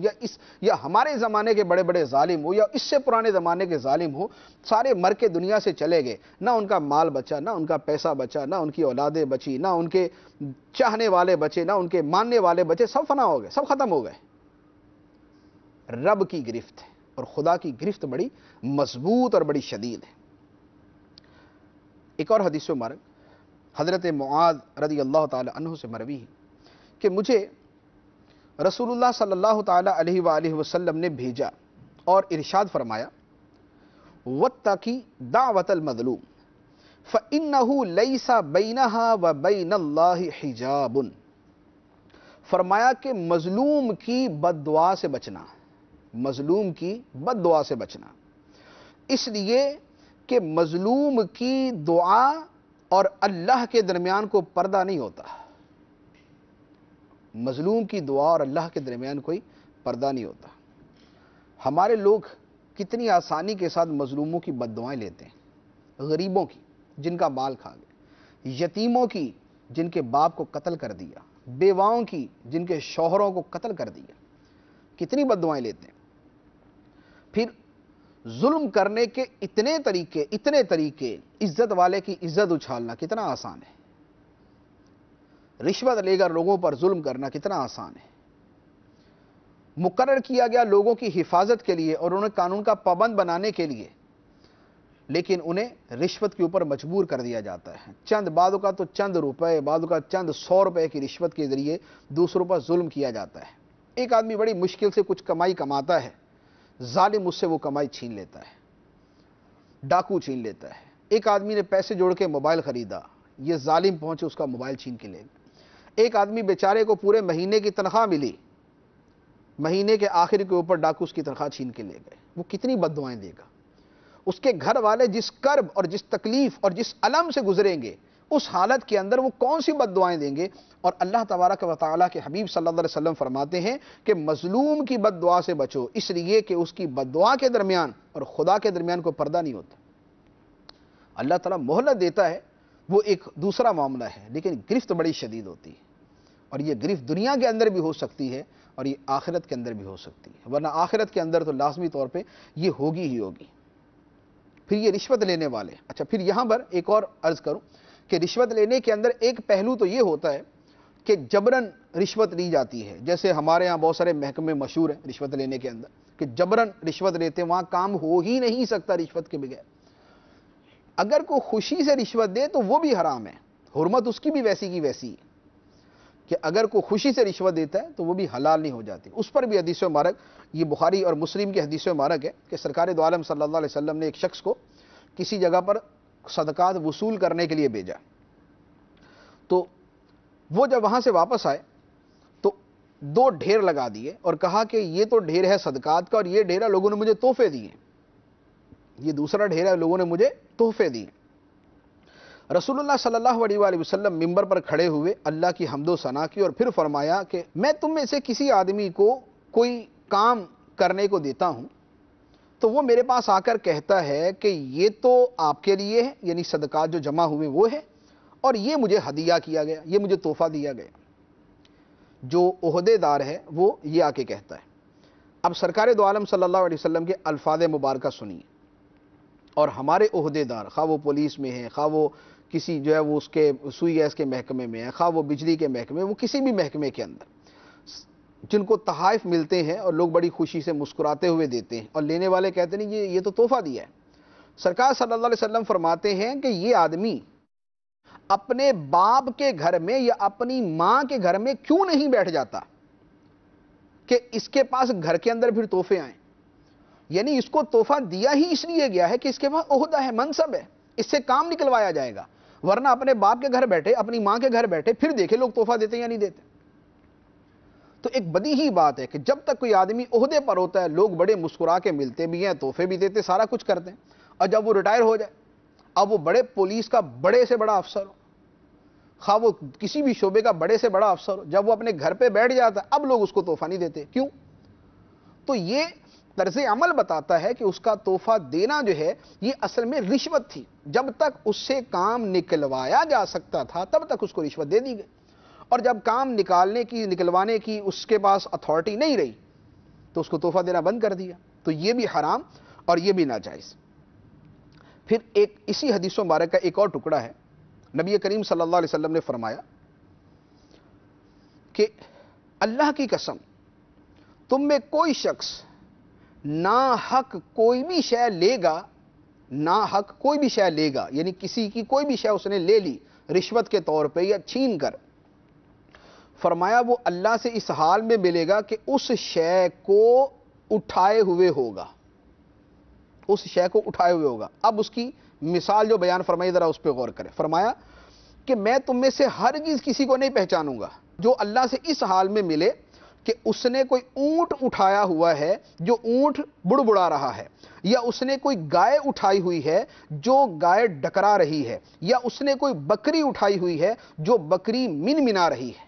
یا ہمارے زمانے کے بڑے بڑے ظالم ہو یا اس سے پرانے زمانے کے ظالم ہو، سارے مر کے دنیا سے چلے گئے۔ نہ ان کا مال بچا، نہ ان کا پیسہ بچا، نہ ان کی اولادیں بچی، نہ ان کے چاہنے والے بچے، نہ ان کے ماننے والے بچے، سب فنا ہو گئے، سب ختم ہو گئے۔ رب کی گرفت ہے، اور خدا کی گرفت بڑی مضبوط اور بڑی شدید ہے۔ ایک اور حدیث مبارک حضرت معاذ رضی اللہ تعالی عنہ سے مروی ہے کہ مجھے رسول اللہ صلی اللہ تعالی علیہ وآلہ وسلم نے بھیجا اور ارشاد فرمایا، وَاتَّقِ دعوت المظلوم فَإِنَّهُ لَيْسَ بَيْنَهَا وَبَيْنَ اللَّهِ حِجَابٌ، فرمایا کہ مظلوم کی بد دعا سے بچنا، مظلوم کی بد دعا سے بچنا، اس لیے کہ مظلوم کی دعا اور اللہ کے درمیان کو پردہ نہیں ہوتا، مظلوم کی دعا اور اللہ کے درمیان کوئی پردہ نہیں ہوتا۔ ہمارے لوگ کتنی آسانی کے ساتھ مظلوموں کی بد دعائیں لیتے ہیں، غریبوں کی جن کا مال کھا گئے، یتیموں کی جن کے باپ کو قتل کر دیا، بیواؤں کی جن کے شوہروں کو قتل کر دیا، کتنی بد دعائیں لیتے ہیں۔ پھر ظلم کرنے کے اتنے طریقے، عزت والے کی عزت اچھالنا کتنا آسان ہے، رشوت لے کر لوگوں پر ظلم کرنا کتنا آسان ہے۔ مقرر کیا گیا لوگوں کی حفاظت کے لیے اور انہیں قانون کا پابند بنانے کے لیے، لیکن انہیں رشوت کے اوپر مجبور کر دیا جاتا ہے۔ بعضوں کا تو چند روپے، بعضوں کا چند 100 روپے کی رشوت کے ذریعے دوسروں پر ظلم کیا جاتا ہے۔ ایک آدمی بڑی مشکل سے کچھ کمائی کماتا ہے، ظالم اس سے وہ کمائی چھین لیتا ہے، ڈاکو چھین لیتا ہے۔ ایک آدمی نے پیسے جوڑ کے موبائل خریدا، یہ ظالم پہنچے اس کا موبائل چھین کے لے گئے۔ ایک آدمی بیچارے کو پورے مہینے کی تنخواہ ملی، مہینے کے آخر کے اوپر ڈاکو اس کی تنخواہ چھین کے لے گئے، وہ کتنی بد دعائیں دے گا۔ اس کے گھر والے جس کرب اور جس تکلیف اور جس الم سے گزریں گے، اس حالت کے اندر وہ کون سی بد دعائیں دیں گے۔ اور اللہ تبارک و تعالیٰ کے حبیب صلی اللہ علیہ وسلم فرماتے ہیں کہ مظلوم کی بد دعا سے بچو، اس لیے کہ اس کی بد دعا کے درمیان اور خدا کے درمیان کوئی پردہ نہیں ہوتا۔ اللہ تعالیٰ مہلت دیتا ہے، وہ ایک دوسرا معاملہ ہے، لیکن گرفت بڑی شدید ہوتی ہے، اور یہ گرفت دنیا کے اندر بھی ہو سکتی ہے اور یہ آخرت کے اندر بھی ہو سکتی ہے، ورنہ آخرت کے اندر تو لازمی طور پہ یہ ہوگی ہی ہوگی۔ پھر یہ رشوت لینے والے، اچھا پھر یہاں پر ایک اور عرض کروں کہ رشوت لینے کے اندر ایک پہلو تو یہ ہوتا ہے کہ جبراً رشوت لی جاتی ہے، جیسے ہمارے ہاں بہت سارے محکمے مشہور ہیں رشوت لینے کے اندر کہ جبراً رشوت لیتے ہیں، وہاں کام ہو ہی نہیں سکتا رشوت کے بغیر۔ اگر کوئی خوشی سے رشوت دے تو وہ بھی حرام ہے، حرمت اس کی بھی ویسی کی ویسی ہے کہ اگر کوئی خوشی سے رشوت دیتا ہے تو وہ بھی حلال نہیں ہو جاتی۔ اس پر بھی حدیث مبارک، یہ بخاری اور مسلم کی حدیث مبارک ہے کہ سرکار دو عالم صلی اللہ علیہ وسلم نے ایک شخص کو کسی جگہ پر صدقات وصول کرنے کے لیے بھیجا، تو وہ جب وہاں سے واپس آئے تو 2 ڈھیر لگا دیے اور کہا کہ یہ تو ڈھیر ہے صدقات کا اور یہ ڈھیر لوگوں نے مجھے تحفے دیے، یہ دوسرا ڈھیر ہے لوگوں نے مجھے تحفے دیے۔ رسول اللہ صلی اللہ علیہ وآلہ وسلم ممبر پر کھڑے ہوئے، اللہ کی حمد و ثنا کی اور پھر فرمایا کہ میں تم میں سے کسی آدمی کو کوئی کام کرنے کو دیتا ہوں تو وہ میرے پاس آ کر کہتا ہے کہ یہ تو آپ کے لیے ہے، یعنی صدقات جو جمع ہوئے وہ ہے، اور یہ مجھے ہدیہ کیا گیا، یہ مجھے تحفہ دیا گیا۔ جو عہدے دار ہے وہ یہ آ کے کہتا ہے۔ اب سرکار دو عالم صلی اللہ علیہ وسلم کے الفاظ مبارکہ سنیے، اور ہمارے عہدے دار، خواہ وہ پولیس میں ہے، خواہ وہ کسی جو ہے وہ اس کے سوئی گیس کے محکمے میں ہے، خواہ وہ بجلی کے محکمے، وہ کسی بھی محکمے کے اندر جن کو تحائف ملتے ہیں اور لوگ بڑی خوشی سے مسکراتے ہوئے دیتے ہیں اور لینے والے کہتے ہیں یہ تو تحفہ دیا ہے، سرکار صلی اللہ علیہ وسلم فرماتے ہیں کہ یہ آدمی اپنے باپ کے گھر میں یا اپنی ماں کے گھر میں کیوں نہیں بیٹھ جاتا کہ اس کے پاس گھر کے اندر پھر تحفے آئیں۔ یعنی اس کو تحفہ دیا ہی اس لیے گیا ہے کہ اس کے پاس عہدہ ہے، منصب ہے، اس سے کام نکلوایا جائے گا، ورنہ اپنے باپ کے گھر بیٹھے، اپنی ماں کے گھر بیٹھے، پھر دیکھے لوگ تحفہ دیتے یا نہیں دیتے۔ تو ایک بدیہی بات ہے کہ جب تک کوئی آدمی عہدے پر ہوتا ہے لوگ بڑے مسکرا کے ملتے بھی ہیں، تحفے بھی دیتے، سارا کچھ کرتے ہیں، اور جب وہ ریٹائر ہو جائے، اب وہ بڑے پولیس کا بڑے سے بڑا افسر ہو، خواہ وہ کسی بھی شعبے کا بڑے سے بڑا افسر ہو، جب وہ اپنے گھر پہ بیٹھ جاتا ہے اب لوگ اس کو تحفہ نہیں دیتے، کیوں؟ تو یہ طرز عمل بتاتا ہے کہ اس کا تحفہ دینا جو ہے یہ اصل میں رشوت تھی، جب تک اس سے کام نکلوایا جا سکتا تھا تب تک اس کو رشوت دے دی گئی، اور جب کام نکلوانے کی اس کے پاس اتھارٹی نہیں رہی تو اس کو تحفہ دینا بند کر دیا، تو یہ بھی حرام اور یہ بھی ناجائز۔ پھر ایک اسی حدیث مبارک کا ایک اور ٹکڑا ہے، نبی کریم صلی اللہ علیہ وسلم نے فرمایا کہ اللہ کی قسم تم میں کوئی شخص ناحق کوئی بھی شے لے گا، ناحق کوئی بھی شے لے گا، یعنی کسی کی کوئی بھی شے اس نے لے لی رشوت کے طور پہ یا چھین کر، فرمایا وہ اللہ سے اس حال میں ملے گا کہ اس شے کو اٹھائے ہوئے ہوگا، اس شے کو اٹھائے ہوئے ہوگا۔ اب اس کی مثال جو بیان فرمائی ذرا اس پہ غور کریں، فرمایا کہ میں تم میں سے ہرگز کسی کو نہیں پہچانوں گا جو اللہ سے اس حال میں ملے کہ اس نے کوئی اونٹ اٹھایا ہوا ہے جو اونٹ بڑبڑا رہا ہے، یا اس نے کوئی گائے اٹھائی ہوئی ہے جو گائے ڈکرا رہی ہے، یا اس نے کوئی بکری اٹھائی ہوئی ہے جو بکری منمنا رہی ہے۔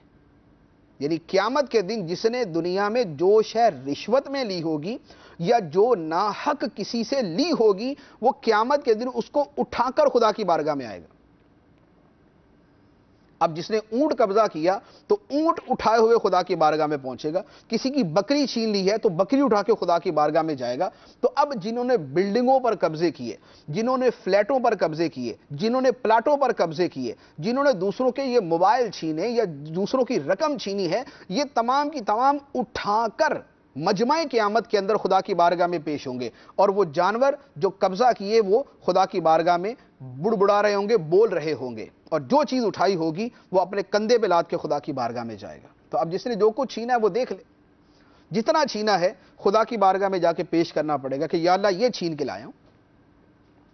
یعنی قیامت کے دن جس نے دنیا میں جو شے رشوت میں لی ہوگی، یا جو ناحق کسی سے لی ہوگی وہ قیامت کے دن اس کو اٹھا کر خدا کی بارگاہ میں آئے گا۔ اب جس نے اونٹ قبضہ کیا تو اونٹ اٹھائے ہوئے خدا کی بارگاہ میں پہنچے گا، کسی کی بکری چھین لی ہے تو بکری اٹھا کے خدا کی بارگاہ میں جائے گا۔ تو اب جنہوں نے بلڈنگوں پر قبضے کیے، جنہوں نے فلیٹوں پر قبضے کیے، جنہوں نے پلاٹوں پر قبضے کیے، جنہوں نے دوسروں کے یہ موبائل چھینے یا دوسروں کی رقم چھینی ہے، یہ تمام کی تمام اٹھا کر مجمع قیامت کے اندر خدا کی بارگاہ میں پیش ہوں گے، اور وہ جانور جو قبضہ کیے وہ خدا کی بارگاہ میں بڑبڑا رہے ہوں گے، بول رہے ہوں گے، اور جو چیز اٹھائی ہوگی وہ اپنے کندھے پہ لاد کے خدا کی بارگاہ میں جائے گا۔ تو اب جس نے جو کچھ چھینا ہے وہ دیکھ لے، جتنا چھینا ہے خدا کی بارگاہ میں جا کے پیش کرنا پڑے گا کہ یا اللہ یہ چھین کے لایا ہوں،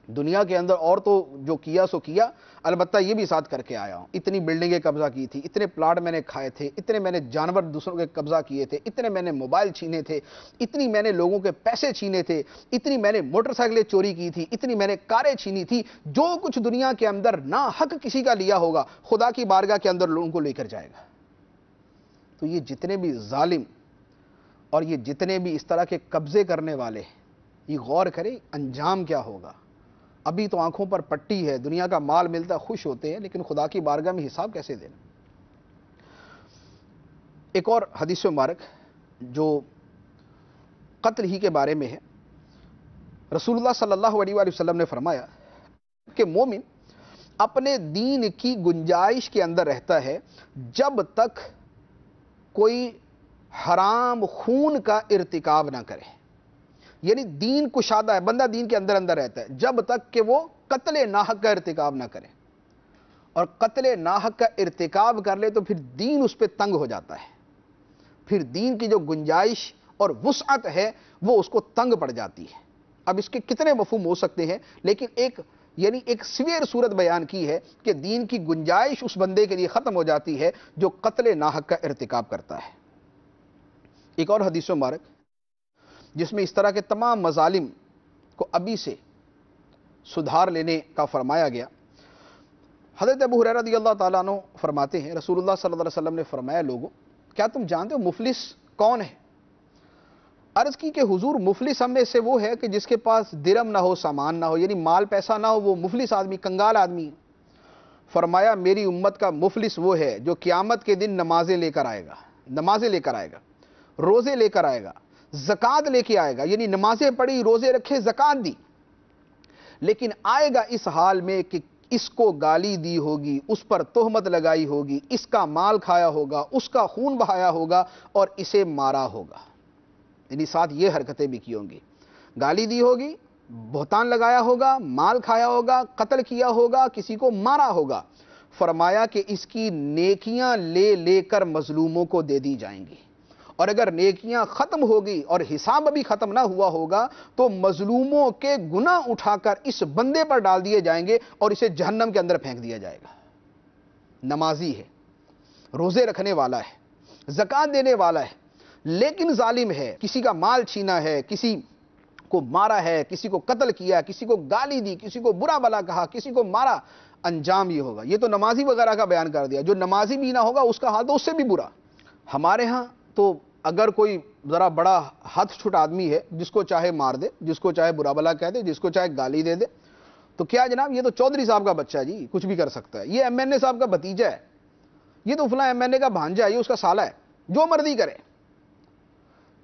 دنیا کے اندر اور تو جو کیا سو کیا، البتہ یہ بھی ساتھ کر کے آیا ہوں، اتنی بلڈنگیں قبضہ کی تھی، اتنے پلاٹ میں نے کھائے تھے، اتنے میں نے جانور دوسروں کے قبضہ کیے تھے، اتنے میں نے موبائل چھینے تھے، اتنی میں نے لوگوں کے پیسے چھینے تھے، اتنی میں نے موٹر سائیکلیں چوری کی تھی، اتنی میں نے کاریں چھینی تھی، جو کچھ دنیا کے اندر ناحق کسی کا لیا ہوگا خدا کی بارگاہ کے اندر لوگوں کو لے کر جائے گا۔ تو یہ جتنے بھی ظالم اور یہ جتنے بھی اس طرح کے قبضے کرنے والے، یہ غور کریں انجام کیا ہوگا۔ ابھی تو آنکھوں پر پٹی ہے، دنیا کا مال ملتا خوش ہوتے ہیں، لیکن خدا کی بارگاہ میں حساب کیسے دینا۔ ایک اور حدیث مبارک جو قتل ہی کے بارے میں ہے، رسول اللہ صلی اللہ علیہ وآلہ وسلم نے فرمایا کہ مومن اپنے دین کی گنجائش کے اندر رہتا ہے جب تک کوئی حرام خون کا ارتکاب نہ کرے، یعنی دین کشادہ ہے، بندہ دین کے اندر اندر رہتا ہے جب تک کہ وہ قتل ناحق کا ارتکاب نہ کرے، اور قتل ناحق کا ارتکاب کر لے تو پھر دین اس پہ تنگ ہو جاتا ہے، پھر دین کی جو گنجائش اور وسعت ہے وہ اس کو تنگ پڑ جاتی ہے۔ اب اس کے کتنے مفہوم ہو سکتے ہیں، لیکن ایک سویر صورت بیان کی ہے کہ دین کی گنجائش اس بندے کے لیے ختم ہو جاتی ہے جو قتل ناحق کا ارتکاب کرتا ہے۔ ایک اور حدیث مبارک جس میں اس طرح کے تمام مظالم کو ابھی سے سدھار لینے کا فرمایا گیا، حضرت ابو ہریرہ رضی اللہ تعالیٰ عنہ فرماتے ہیں رسول اللہ صلی اللہ علیہ وسلم نے فرمایا، لوگوں کیا تم جانتے ہو مفلس کون ہے؟ عرض کی کہ حضور مفلس ہم میں سے وہ ہے کہ جس کے پاس درم نہ ہو، سامان نہ ہو، یعنی مال پیسہ نہ ہو، وہ مفلس آدمی، کنگال آدمی۔ فرمایا میری امت کا مفلس وہ ہے جو قیامت کے دن نمازیں لے کر آئے گا، روزے لے کر آئے گا، زکوٰۃ لے کے آئے گا، یعنی نمازیں پڑھی، روزے رکھے، زکوٰۃ دی، لیکن آئے گا اس حال میں کہ اس کو گالی دی ہوگی، اس پر تہمت لگائی ہوگی، اس کا مال کھایا ہوگا، اس کا خون بہایا ہوگا اور اسے مارا ہوگا، یعنی ساتھ یہ حرکتیں بھی کی ہوں گی، گالی دی ہوگی، بہتان لگایا ہوگا، مال کھایا ہوگا، قتل کیا ہوگا، کسی کو مارا ہوگا۔ فرمایا کہ اس کی نیکیاں لے لے کر مظلوموں کو دے دی جائیں گی، اور اگر نیکیاں ختم ہوگی اور حساب ابھی ختم نہ ہوا ہوگا تو مظلوموں کے گناہ اٹھا کر اس بندے پر ڈال دیے جائیں گے اور اسے جہنم کے اندر پھینک دیا جائے گا۔ نمازی ہے، روزے رکھنے والا ہے، زکوٰۃ دینے والا ہے، لیکن ظالم ہے، کسی کا مال چھینا ہے، کسی کو مارا ہے، کسی کو قتل کیا، کسی کو گالی دی، کسی کو برا بلا کہا، کسی کو مارا، انجام یہ ہوگا۔ یہ تو نمازی وغیرہ کا بیان کر دیا، جو نمازی بھی نہ ہوگا اس کا حال تو اس سے بھی برا۔ ہمارے ہاں تو اگر کوئی ذرا بڑا ہاتھ چھٹ آدمی ہے، جس کو چاہے مار دے، جس کو چاہے برا بلا کہہ دے، جس کو چاہے گالی دے دے، تو کیا جناب یہ تو چودھری صاحب کا بچہ ہے جی، کچھ بھی کر سکتا ہے، یہ ایم این اے صاحب کا بھتیجا ہے، یہ تو فلاں ایم این اے کا بھانجا ہے، یہ اس کا سالہ ہے، جو مرضی کرے،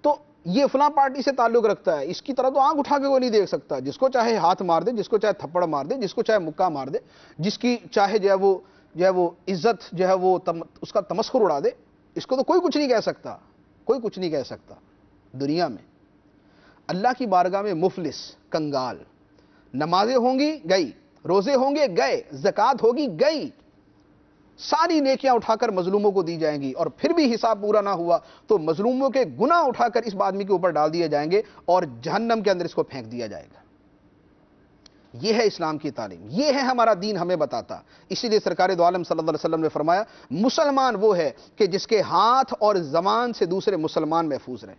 تو یہ فلاں پارٹی سے تعلق رکھتا ہے، اس کی طرح تو آنکھ اٹھا کے کوئی نہیں دیکھ سکتا، جس کو چاہے ہاتھ مار دے، جس کو چاہے تھپڑ مار دے، جس کو چاہے مکہ مار دے، جس کی چاہے جو ہے وہ عزت جو ہے وہ اس کا تمسخر اڑا دے، اس کو تو کوئی کچھ نہیں کہہ سکتا، کوئی کچھ نہیں کہہ سکتا۔ دنیا میں اللہ کی بارگاہ میں مفلس، کنگال، نمازیں ہوں گی گئی، روزے ہوں گے گئے، زکوٰۃ ہوگی گئی، ساری نیکیاں اٹھا کر مظلوموں کو دی جائیں گی، اور پھر بھی حساب پورا نہ ہوا تو مظلوموں کے گناہ اٹھا کر اس آدمی کے اوپر ڈال دیے جائیں گے اور جہنم کے اندر اس کو پھینک دیا جائے گا۔ یہ ہے اسلام کی تعلیم، یہ ہے ہمارا دین ہمیں بتاتا۔ اسی لیے سرکار دو عالم صلی اللہ علیہ وسلم نے فرمایا مسلمان وہ ہے کہ جس کے ہاتھ اور زبان سے دوسرے مسلمان محفوظ رہیں،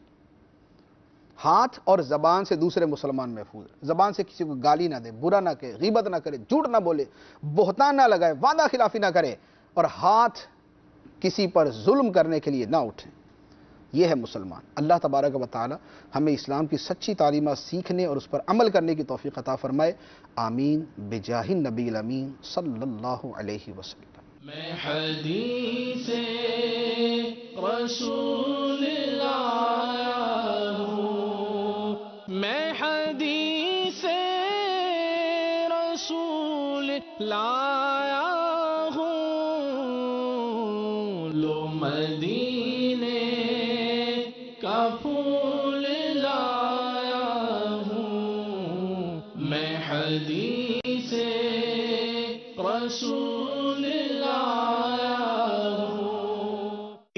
ہاتھ اور زبان سے دوسرے مسلمان محفوظ رہیں، زبان سے کسی کو گالی نہ دے، برا نہ کرے، غیبت نہ کرے، جھوٹ نہ بولے، بہتان نہ لگائے، وعدہ خلافی نہ کرے، اور ہاتھ کسی پر ظلم کرنے کے لیے نہ اٹھے۔ یہ ہے مسلمان۔ اللہ تبارک و تعالی ہمیں اسلام کی سچی تعلیمات سیکھنے اور اس پر عمل کرنے کی توفیق عطا فرمائے، آمین بجاہ النبی الامین صلی اللہ علیہ وسلم۔ میں حدیث رسول لایا ہوں، میں حدیث رسول لایا ہوں، لو مدینے کا پھول لایا ہوں، میں حدیث رسول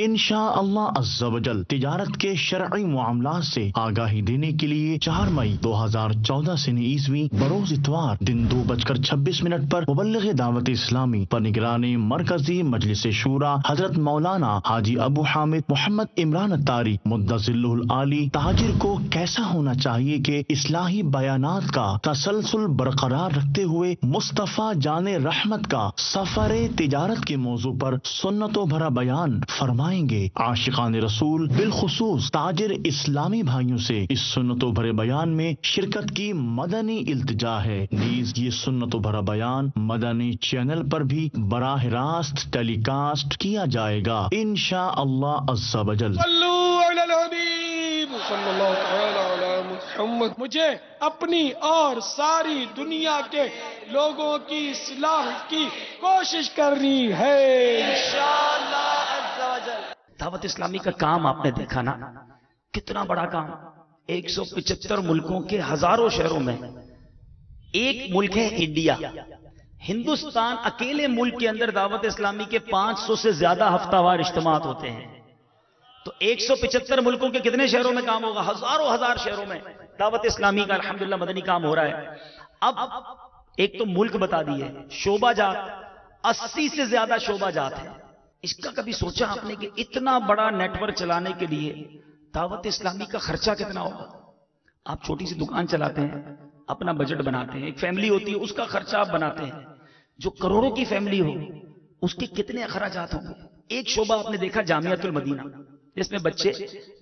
انشاء اللہ عز و جل تجارت کے شرعی معاملات سے آگاہی دینے کے لیے 4 مئی 2014 سنی عیسوی بروز اتوار دن 2:26 پر مبلغ دعوت اسلامی پر نگرانی مرکزی مجلس شورا حضرت مولانا حاجی ابو حامد محمد عمران الطاری مدظلہ العالی تاجر کو کیسا ہونا چاہیے کہ اصلاحی بیانات کا تسلسل برقرار رکھتے ہوئے مصطفیٰ جان رحمت کا سفر تجارت کے موضوع پر سنتوں بھرا بیان فرمائیں گے۔ عاشقان رسول بالخصوص تاجر اسلامی بھائیوں سے اس سنتوں بھرے بیان میں شرکت کی مدنی التجا ہے۔ نیز یہ سنتوں بھرا بیان مدنی چینل پر بھی براہ راست ٹیلی کاسٹ کیا جائے گا انشاء اللہ عز و جل۔ صلو علی الحبیب صلی اللہ تعالی علی محمد۔ مجھے اپنی اور ساری دنیا کے لوگوں کی اصلاح کی کوشش کرنی ہے انشاءاللہ عز و جل۔ دعوت اسلامی کا کام آپ نے دیکھا نا، کتنا بڑا کام۔ 175 ملکوں کے ہزاروں شہروں میں ایک ملک ہے انڈیا۔ ہندوستان اکیلے ملک کے اندر دعوت اسلامی کے 500 سے زیادہ ہفتہ وار اجتماعات ہوتے ہیں، تو 175 ملکوں کے کتنے شہروں میں کام ہوگا؟ ہزاروں ہزار شہروں میں دعوت اسلامی کا الحمدللہ مدنی کام ہو رہا ہے۔ اب ایک تو ملک بتا دیے، شعبہ جات 80 سے زیادہ شعبہ جات ہیں۔ اس کا کبھی سوچا آپ نے کہ اتنا بڑا نیٹ ورک چلانے کے لیے دعوت اسلامی کا خرچہ کتنا ہوگا؟ آپ چھوٹی سی دکان چلاتے ہیں، اپنا بجٹ بناتے ہیں، ایک فیملی ہوتی ہے اس کا خرچہ آپ بناتے ہیں، جو کروڑوں کی فیملی ہو اس کے کتنے اخراجات ہوں گے؟ ایک شعبہ آپ نے دیکھا جامعۃ المدینہ، جس میں بچے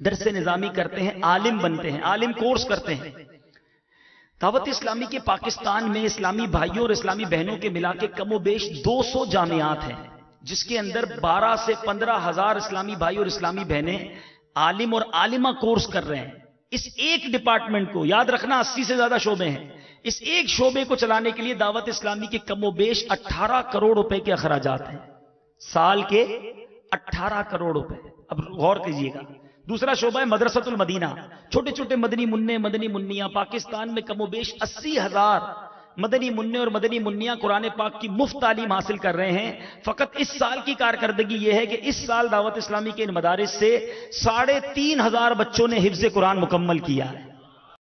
درس نظامی کرتے ہیں، عالم بنتے ہیں، عالم کورس کرتے ہیں۔ دعوت اسلامی کے پاکستان میں اسلامی بھائیوں اور اسلامی بہنوں کے ملا کے کم و بیش 200 جامعات ہیں، جس کے اندر 12 سے 15 ہزار اسلامی بھائی اور اسلامی بہنیں عالم اور عالمہ کورس کر رہے ہیں۔ اس ایک ڈپارٹمنٹ کو یاد رکھنا، 80 سے زیادہ شعبے ہیں، اس ایک شعبے کو چلانے کے لیے دعوت اسلامی کے کم و بیش 18 کروڑ روپے کے اخراجات ہیں، سال کے 18 کروڑ روپے۔ اب غور کیجئے گا۔ دوسرا شعبہ ہے مدرسۃ المدینہ، چھوٹے چھوٹے مدنی منع مدنی منیاں، پاکستان میں کم و بیش 80,000 مدنی منع اور مدنی منیاں قرآن پاک کی مفت تعلیم حاصل کر رہے ہیں۔ فقط اس سال کی کارکردگی یہ ہے کہ اس سال دعوت اسلامی کے ان مدارس سے 3,500 بچوں نے حفظ قرآن مکمل کیا ہے۔